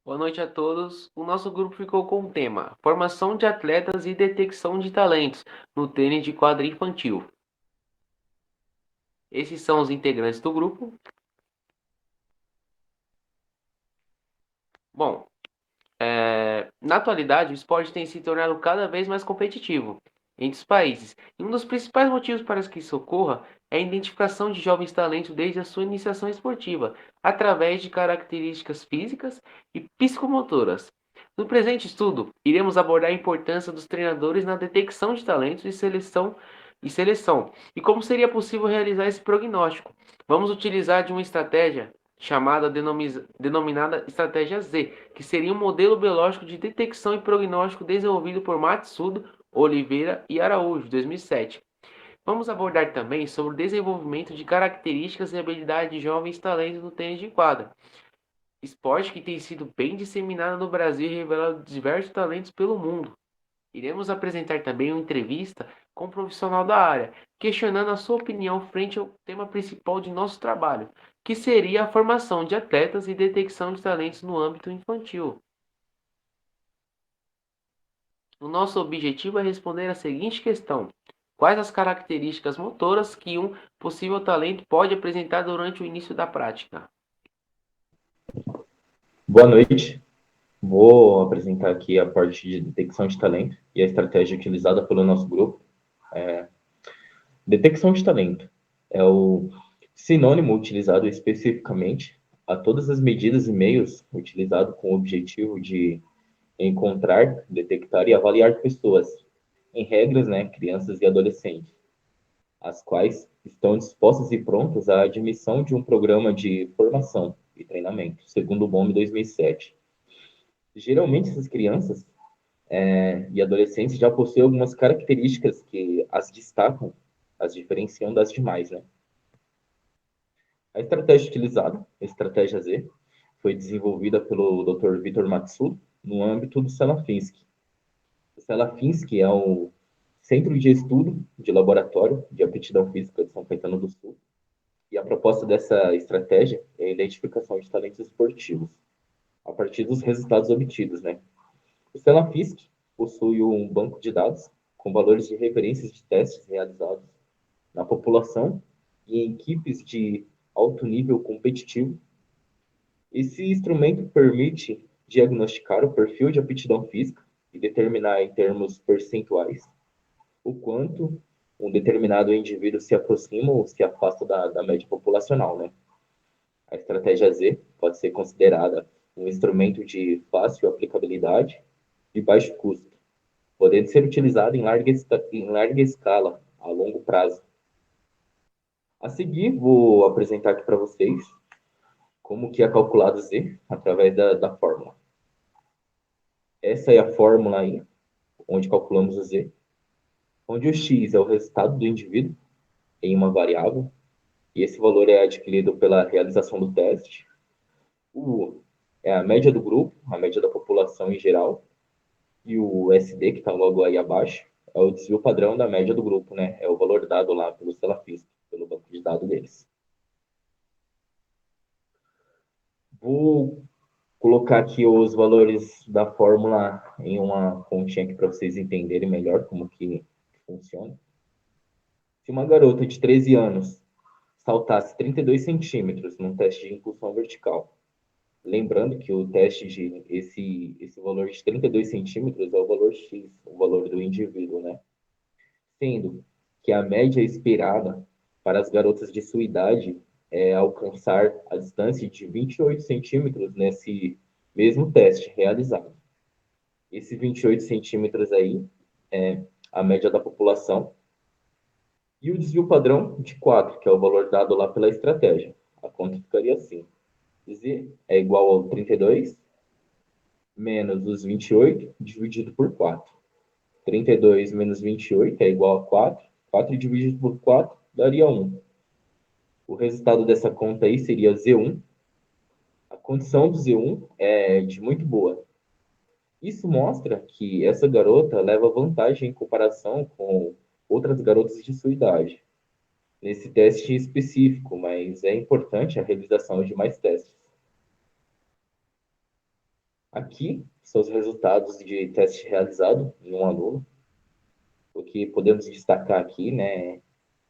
Boa noite a todos. O nosso grupo ficou com o tema Formação de atletas e detecção de talentos no tênis de quadra infantil. Esses são os integrantes do grupo. Bom, na atualidade o esporte tem se tornado cada vez mais competitivo entre os países. E um dos principais motivos para que isso ocorra é a identificação de jovens talentos desde a sua iniciação esportiva, através de características físicas e psicomotoras. No presente estudo, iremos abordar a importância dos treinadores na detecção de talentos e seleção, e como seria possível realizar esse prognóstico. Vamos utilizar de uma estratégia chamada denominada estratégia Z, que seria um modelo biológico de detecção e prognóstico desenvolvido por Matsudo, Oliveira e Araújo, 2007. Vamos abordar também sobre o desenvolvimento de características e habilidades de jovens talentos no tênis de quadra, esporte que tem sido bem disseminado no Brasil e revelado diversos talentos pelo mundo. Iremos apresentar também uma entrevista com um profissional da área, questionando a sua opinião frente ao tema principal de nosso trabalho, que seria a formação de atletas e detecção de talentos no âmbito infantil. O nosso objetivo é responder a seguinte questão: quais as características motoras que um possível talento pode apresentar durante o início da prática? Boa noite. Vou apresentar aqui a parte de detecção de talento e a estratégia utilizada pelo nosso grupo. Detecção de talento é o sinônimo utilizado especificamente a todas as medidas e meios utilizados com o objetivo de encontrar, detectar e avaliar pessoas, em regras, crianças e adolescentes, as quais estão dispostas e prontas à admissão de um programa de formação e treinamento, segundo o BOM 2007. Geralmente, essas crianças e adolescentes já possuem algumas características que as destacam, as diferenciam das demais, né? A estratégia utilizada, a estratégia Z, foi desenvolvida pelo Dr. Vitor Matsuda no âmbito do Selafinsky. O Selafinsky é o Centro de Estudo de Laboratório de Aptidão Física de São Caetano do Sul. E a proposta dessa estratégia é a identificação de talentos esportivos, a partir dos resultados obtidos, né? O Selafisk possui um banco de dados com valores de referências de testes realizados na população e em equipes de alto nível competitivo. Esse instrumento permite diagnosticar o perfil de aptidão física e determinar em termos percentuais o quanto um determinado indivíduo se aproxima ou se afasta da média populacional, né? A estratégia Z pode ser considerada um instrumento de fácil aplicabilidade e baixo custo, podendo ser utilizado em larga escala, a longo prazo. A seguir, vou apresentar aqui para vocês como que é calculado Z através da fórmula. Essa é a fórmula aí, onde calculamos o Z, onde o X é o resultado do indivíduo em uma variável, e esse valor é adquirido pela realização do teste. O U é a média do grupo, a média da população em geral, e o SD, que está logo aí abaixo, é o desvio padrão da média do grupo, né? É o valor dado lá pelo Selafisc, pelo banco de dados deles. Vou colocar aqui os valores da fórmula em uma continha aqui para vocês entenderem melhor como que funciona. Se uma garota de 13 anos saltasse 32 centímetros num teste de impulsão vertical, lembrando que o teste de esse valor de 32 centímetros é o valor X, o valor do indivíduo, né? Sendo que a média esperada para as garotas de sua idade é alcançar a distância de 28 centímetros nesse mesmo teste realizado. Esse 28 centímetros aí é a média da população e o desvio padrão de 4, que é o valor dado lá pela estratégia. A conta ficaria assim: Z é igual ao 32 menos os 28 dividido por 4. 32 menos 28 é igual a 4. 4 dividido por 4 daria 1. O resultado dessa conta aí seria Z1. A condição do Z1 é de muito boa. Isso mostra que essa garota leva vantagem em comparação com outras garotas de sua idade, nesse teste específico, mas é importante a realização de mais testes. Aqui, são os resultados de teste realizado em um aluno. O que podemos destacar aqui, né,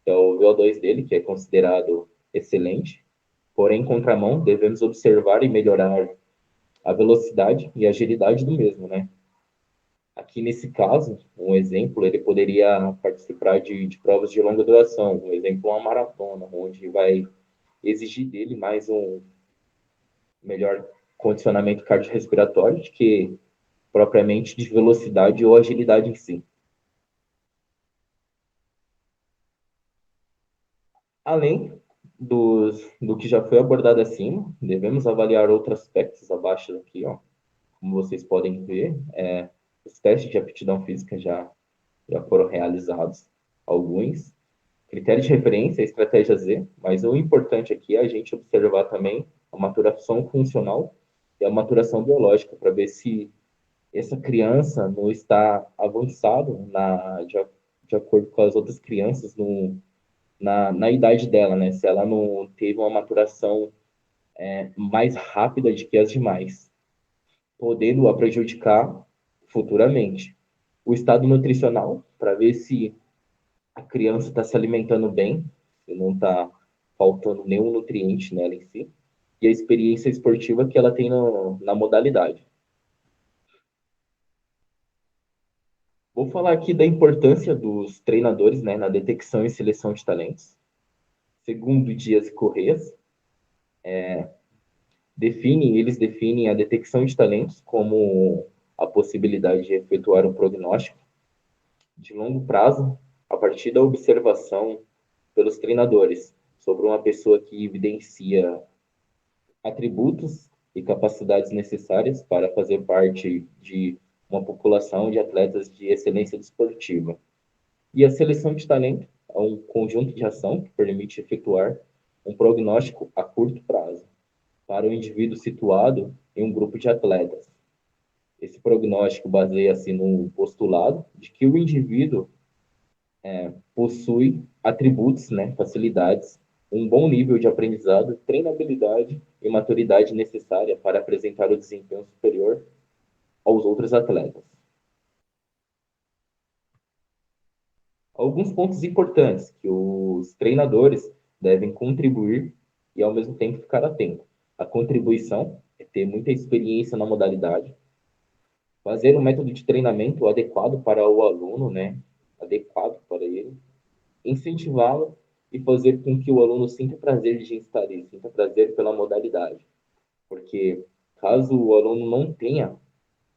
é o VO2 dele, que é considerado excelente. Porém, em contramão, devemos observar e melhorar a velocidade e agilidade do mesmo, né? Aqui, nesse caso, um exemplo, ele poderia participar de provas de longa duração, um exemplo, uma maratona, onde vai exigir dele mais um melhor condicionamento cardiorrespiratório do que propriamente de velocidade ou agilidade em si. Além do que já foi abordado acima, devemos avaliar outros aspectos abaixo aqui, ó. Como vocês podem ver, os testes de aptidão física já foram realizados, alguns. Critério de referência, estratégia Z, mas o importante aqui é a gente observar também a maturação funcional e a maturação biológica, para ver se essa criança não está avançado de acordo com as outras crianças na idade dela, né? Se ela não teve uma maturação mais rápida do que as demais, podendo a prejudicar futuramente. O estado nutricional, para ver se a criança está se alimentando bem, se não está faltando nenhum nutriente nela em si, e a experiência esportiva que ela tem na modalidade. Vou falar aqui da importância dos treinadores, né, na detecção e seleção de talentos. Segundo Dias e Corrêas, eles definem a detecção de talentos como a possibilidade de efetuar um prognóstico de longo prazo a partir da observação pelos treinadores sobre uma pessoa que evidencia atributos e capacidades necessárias para fazer parte de uma população de atletas de excelência desportiva. E a seleção de talento é um conjunto de ação que permite efetuar um prognóstico a curto prazo para o indivíduo situado em um grupo de atletas. Esse prognóstico baseia-se no postulado de que o indivíduo possui atributos, né, facilidades, um bom nível de aprendizado, treinabilidade e maturidade necessária para apresentar o desempenho superior aos outros atletas. Alguns pontos importantes que os treinadores devem contribuir e, ao mesmo tempo, ficar atento. A contribuição é ter muita experiência na modalidade, fazer um método de treinamento adequado para o aluno, né? Adequado para ele, incentivá-lo e fazer com que o aluno sinta prazer de estar ali, sinta prazer pela modalidade. Porque caso o aluno não tenha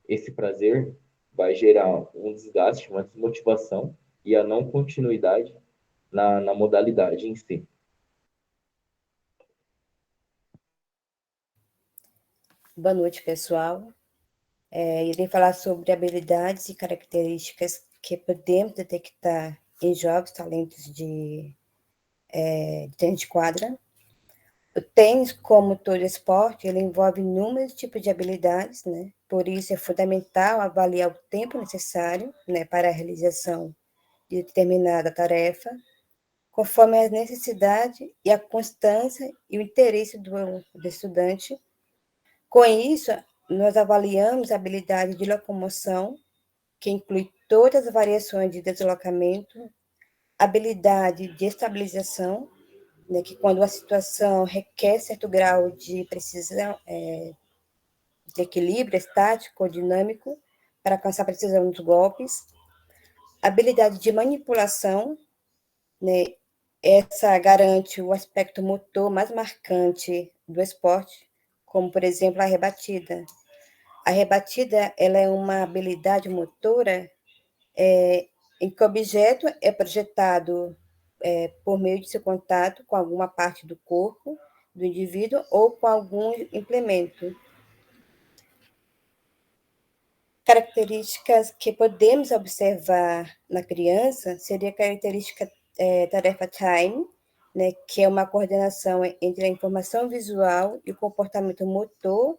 esse prazer, vai gerar um desgaste, uma desmotivação e a não continuidade na modalidade em si. Boa noite, pessoal. Irei falar sobre habilidades e características que podemos detectar em jovens talentos de tênis de quadra. O tênis, como todo esporte, ele envolve inúmeros tipos de habilidades, né? Por isso é fundamental avaliar o tempo necessário, né, para a realização de determinada tarefa, conforme as necessidades e a constância e o interesse do estudante. Com isso, nós avaliamos a habilidade de locomoção, que inclui todas as variações de deslocamento, habilidade de estabilização, né, que quando a situação requer certo grau de precisão, de equilíbrio estático ou dinâmico, para alcançar a precisão dos golpes, habilidade de manipulação, né, essa garante o aspecto motor mais marcante do esporte, como, por exemplo, a rebatida. A rebatida ela é uma habilidade motora em que o objeto é projetado por meio de seu contato com alguma parte do corpo do indivíduo ou com algum implemento. Características que podemos observar na criança seria a característica tarefa time, né, que é uma coordenação entre a informação visual e o comportamento motor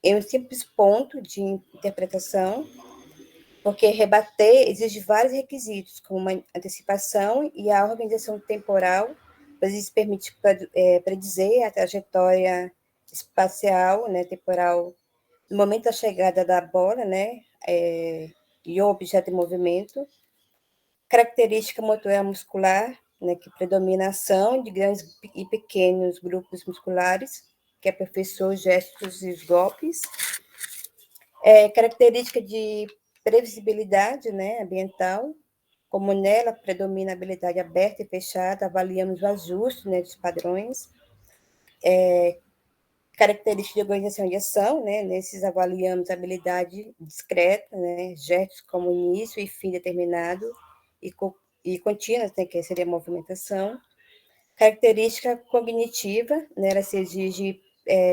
em um simples ponto de interpretação, porque rebater exige vários requisitos, como uma antecipação e a organização temporal, pois isso permite predizer a trajetória espacial, né, temporal no momento da chegada da bola, né, e o objeto em movimento, característica motora muscular, né, que predomina a ação de grandes e pequenos grupos musculares, que aperfeiçoa os gestos e os golpes. Característica de previsibilidade, né, ambiental, como nela predomina a habilidade aberta e fechada, avaliamos o ajuste, né, dos padrões. Característica de organização de ação, né, nesses avaliamos a habilidade discreta, né, gestos como início e fim determinado, e contínuas, né, que seria a movimentação. Característica cognitiva, né, ela se exige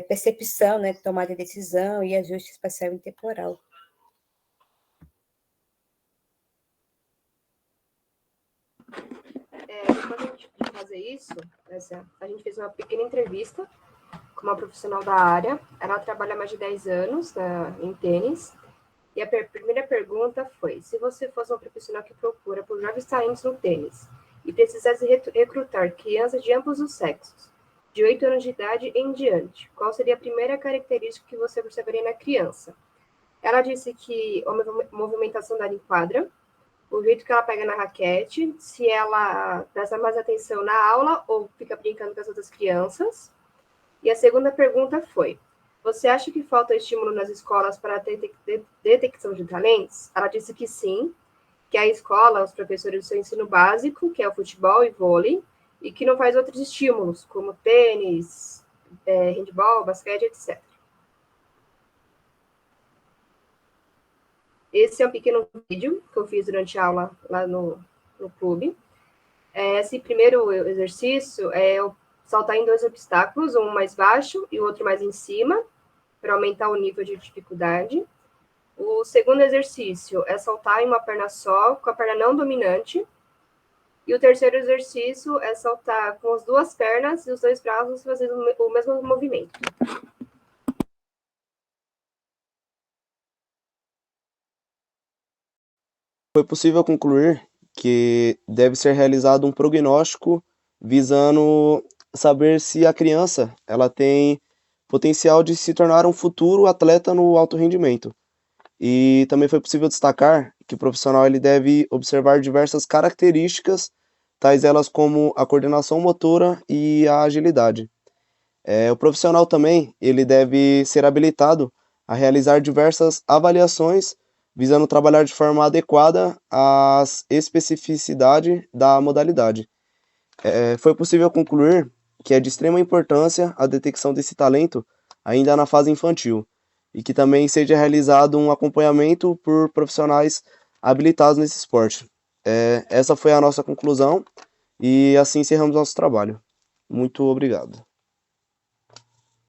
percepção, né, tomada de decisão e ajuste espacial e temporal. Depois de fazer isso, a gente fez uma pequena entrevista com uma profissional da área. Ela trabalha há mais de 10 anos em tênis. E a primeira pergunta foi: se você fosse uma profissional que procura por jovens talentos no tênis e precisasse recrutar crianças de ambos os sexos, de 8 anos de idade em diante, qual seria a primeira característica que você observaria na criança? Ela disse que a movimentação dela enquadra, o jeito que ela pega na raquete, se ela presta mais atenção na aula ou fica brincando com as outras crianças. E a segunda pergunta foi: você acha que falta estímulo nas escolas para a detecção de talentos? Ela disse que sim, que a escola, os professores do seu ensino básico, que é o futebol e vôlei, e que não faz outros estímulos, como tênis, handball, basquete, etc. Esse é um pequeno vídeo que eu fiz durante a aula lá no clube. Esse primeiro exercício é saltar em 2 obstáculos, um mais baixo e o outro mais em cima, para aumentar o nível de dificuldade. O segundo exercício é saltar em uma perna só, com a perna não dominante. E o terceiro exercício é saltar com as 2 pernas e os 2 braços fazendo o mesmo movimento. Foi possível concluir que deve ser realizado um prognóstico visando saber se a criança ela tem potencial de se tornar um futuro atleta no alto rendimento. E também foi possível destacar que o profissional ele deve observar diversas características, tais elas como a coordenação motora e a agilidade. O profissional também ele deve ser habilitado a realizar diversas avaliações visando trabalhar de forma adequada às especificidades da modalidade. Foi possível concluir que é de extrema importância a detecção desse talento ainda na fase infantil e que também seja realizado um acompanhamento por profissionais habilitados nesse esporte. Essa foi a nossa conclusão e assim encerramos nosso trabalho. Muito obrigado.